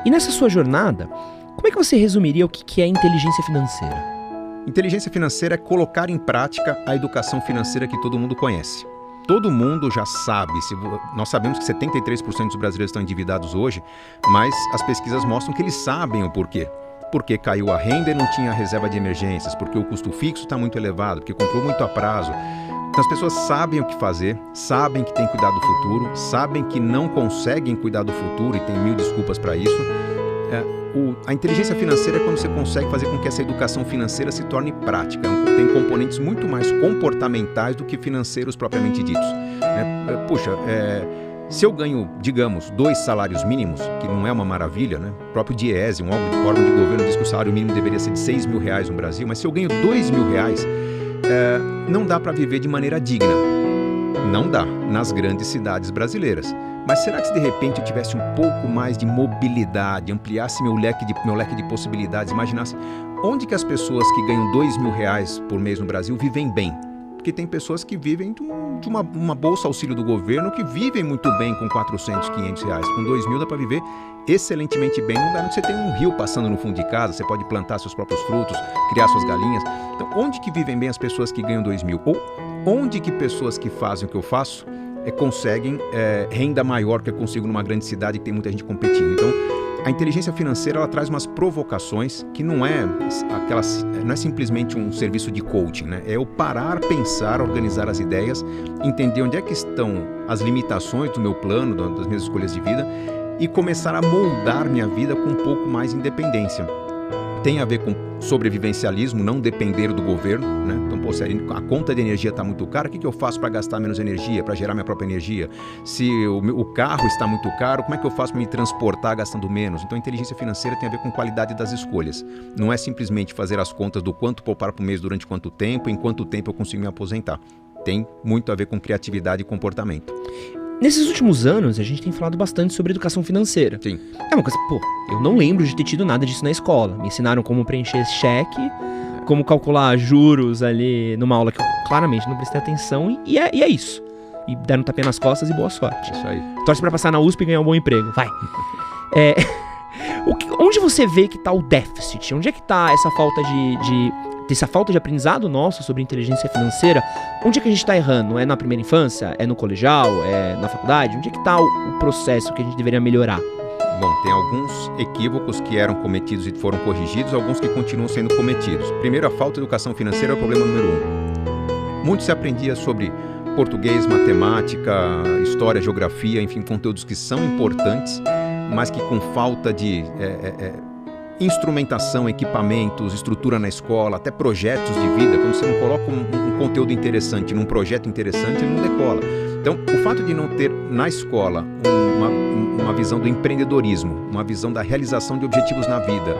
E nessa sua jornada, como é que você resumiria o que é inteligência financeira? Inteligência financeira é colocar em prática a educação financeira que todo mundo conhece. Todo mundo já sabe, nós sabemos que 73% dos brasileiros estão endividados hoje, mas as pesquisas mostram que eles sabem o porquê. Porque caiu a renda e não tinha reserva de emergências, porque o custo fixo está muito elevado, porque comprou muito a prazo. Então as pessoas sabem o que fazer, sabem que tem que cuidar do futuro, sabem que não conseguem cuidar do futuro e tem mil desculpas para isso. A inteligência financeira é quando você consegue fazer com que essa educação financeira se torne prática. Tem componentes muito mais comportamentais do que financeiros propriamente ditos. Se eu ganho, digamos, 2 salários mínimos, que não é uma maravilha, né? O próprio DIEESE, um órgão de governo, diz que o salário mínimo deveria ser de R$6 mil no Brasil, mas se eu ganho R$2 mil, não dá para viver de maneira digna. Não dá, nas grandes cidades brasileiras. Mas será que se de repente eu tivesse um pouco mais de mobilidade, ampliasse meu leque de possibilidades, imaginasse onde que as pessoas que ganham R$2 mil por mês no Brasil vivem bem? Porque tem pessoas que vivem de uma bolsa auxílio do governo que vivem muito bem com R$400, R$500. Com R$2 mil dá para viver excelentemente bem. Um lugar onde você tem um rio passando no fundo de casa, você pode plantar seus próprios frutos, criar suas galinhas. Então, onde que vivem bem as pessoas que ganham R$2 mil? Ou onde que pessoas que fazem o que eu faço conseguem renda maior que eu consigo numa grande cidade que tem muita gente competindo? Então, a inteligência financeira ela traz umas provocações que não é simplesmente um serviço de coaching, né? É eu parar, pensar, organizar as ideias, entender onde é que estão as limitações do meu plano, das minhas escolhas de vida e começar a moldar minha vida com um pouco mais de independência. Tem a ver com sobrevivencialismo, não depender do governo, né? Então, se a conta de energia está muito cara, o que eu faço para gastar menos energia, para gerar minha própria energia? Se o carro está muito caro, como é que eu faço para me transportar gastando menos? Então, a inteligência financeira tem a ver com qualidade das escolhas. Não é simplesmente fazer as contas do quanto poupar por mês durante quanto tempo, em quanto tempo eu consigo me aposentar. Tem muito a ver com criatividade e comportamento. Nesses últimos anos, a gente tem falado bastante sobre educação financeira. Sim. É uma coisa, eu não lembro de ter tido nada disso na escola. Me ensinaram como preencher esse cheque, como calcular juros ali numa aula que eu claramente não prestei atenção e é isso. E deram um tapinha nas costas e boa sorte. Isso aí. Torce pra passar na USP e ganhar um bom emprego. Vai. Onde você vê que tá o déficit? Onde é que tá essa falta dessa falta de aprendizado nosso sobre inteligência financeira? Onde é que a gente está errando? É na primeira infância? É no colegial? É na faculdade? Onde é que está o processo que a gente deveria melhorar? Bom, tem alguns equívocos que eram cometidos e foram corrigidos, alguns que continuam sendo cometidos. Primeiro, a falta de educação financeira é o problema número 1. Muito se aprendia sobre português, matemática, história, geografia, enfim, conteúdos que são importantes, mas que com falta de instrumentação, equipamentos, estrutura na escola, até projetos de vida, quando você não coloca um conteúdo interessante num projeto interessante, ele não decola. Então, o fato de não ter na escola uma visão do empreendedorismo, uma visão da realização de objetivos na vida,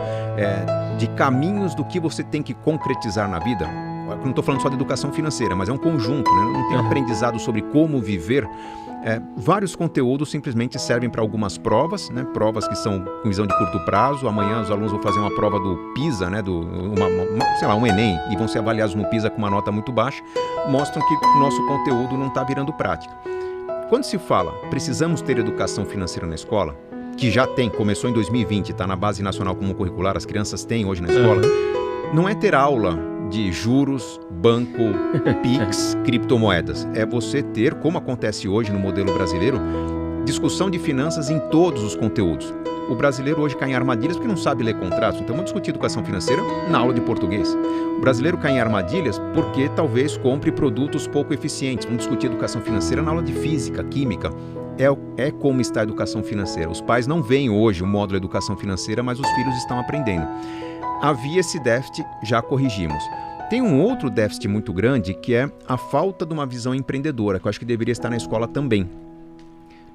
de caminhos do que você tem que concretizar na vida, eu não estou falando só de educação financeira, mas é um conjunto, né? Não tem aprendizado sobre como viver. Vários conteúdos simplesmente servem para algumas provas, né? Provas que são com visão de curto prazo. Amanhã os alunos vão fazer uma prova do PISA, né? Um Enem, e vão ser avaliados no PISA com uma nota muito baixa. Mostram que o nosso conteúdo não está virando prática. Quando se fala, precisamos ter educação financeira na escola, que já tem, começou em 2020, está na Base Nacional Comum Curricular, as crianças têm hoje na escola, não é ter aula de juros, banco, PIX, criptomoedas. É você ter, como acontece hoje no modelo brasileiro, discussão de finanças em todos os conteúdos. O brasileiro hoje cai em armadilhas porque não sabe ler contratos. Então vamos discutir educação financeira na aula de português. O brasileiro cai em armadilhas porque talvez compre produtos pouco eficientes. Vamos discutir educação financeira na aula de física, química. É como está a educação financeira. Os pais não veem hoje o módulo de educação financeira, mas os filhos estão aprendendo. Havia esse déficit, já corrigimos. Tem um outro déficit muito grande, que é a falta de uma visão empreendedora, que eu acho que deveria estar na escola também.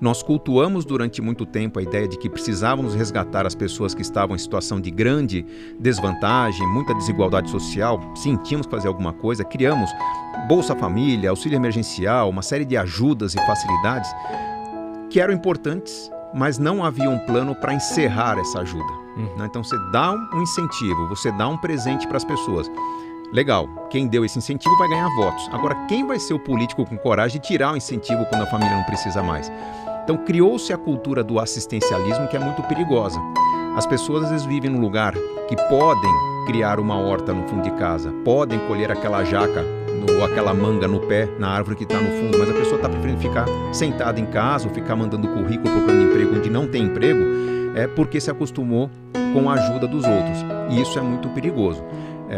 Nós cultuamos durante muito tempo a ideia de que precisávamos resgatar as pessoas que estavam em situação de grande desvantagem, muita desigualdade social. Sim, tínhamos que fazer alguma coisa. Criamos Bolsa Família, auxílio emergencial, uma série de ajudas e facilidades que eram importantes, mas não havia um plano para encerrar essa ajuda. Então você dá um incentivo, você dá um presente para as pessoas. Legal, quem deu esse incentivo vai ganhar votos. Agora, quem vai ser o político com coragem de tirar o incentivo quando a família não precisa mais? Então criou-se a cultura do assistencialismo, que é muito perigosa. As pessoas às vezes vivem num lugar que podem criar uma horta no fundo de casa, podem colher aquela jaca ou aquela manga no pé, na árvore que está no fundo, mas a pessoa está preferindo ficar sentada em casa ou ficar mandando currículo, procurando emprego onde não tem emprego, porque se acostumou com a ajuda dos outros. E isso é muito perigoso.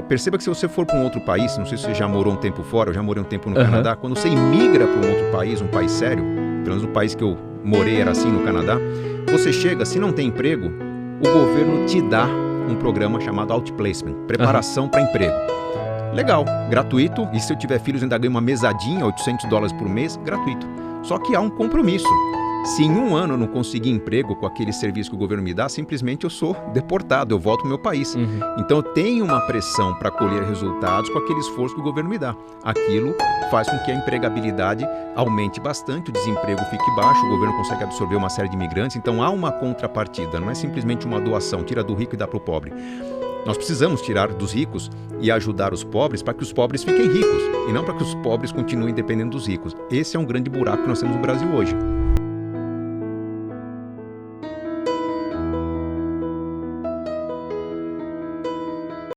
Perceba que se você for para um outro país, não sei se você já morou um tempo fora, eu já morei um tempo no Canadá, quando você imigra para um outro país, um país sério, pelo menos o país que eu morei era assim no Canadá, você chega, se não tem emprego, o governo te dá um programa chamado Outplacement, preparação para emprego. Legal, gratuito, e se eu tiver filhos ainda ganho uma mesadinha, $800 por mês, gratuito. Só que há um compromisso. Se em um ano eu não conseguir emprego com aquele serviço que o governo me dá, simplesmente eu sou deportado, eu volto ao meu país. Então eu tenho uma pressão para colher resultados com aquele esforço que o governo me dá. Aquilo faz com que a empregabilidade aumente bastante, o desemprego fique baixo, o governo consegue absorver uma série de imigrantes, então há uma contrapartida, não é simplesmente uma doação, tira do rico e dá para o pobre. Nós precisamos tirar dos ricos e ajudar os pobres para que os pobres fiquem ricos, e não para que os pobres continuem dependendo dos ricos. Esse é um grande buraco que nós temos no Brasil hoje.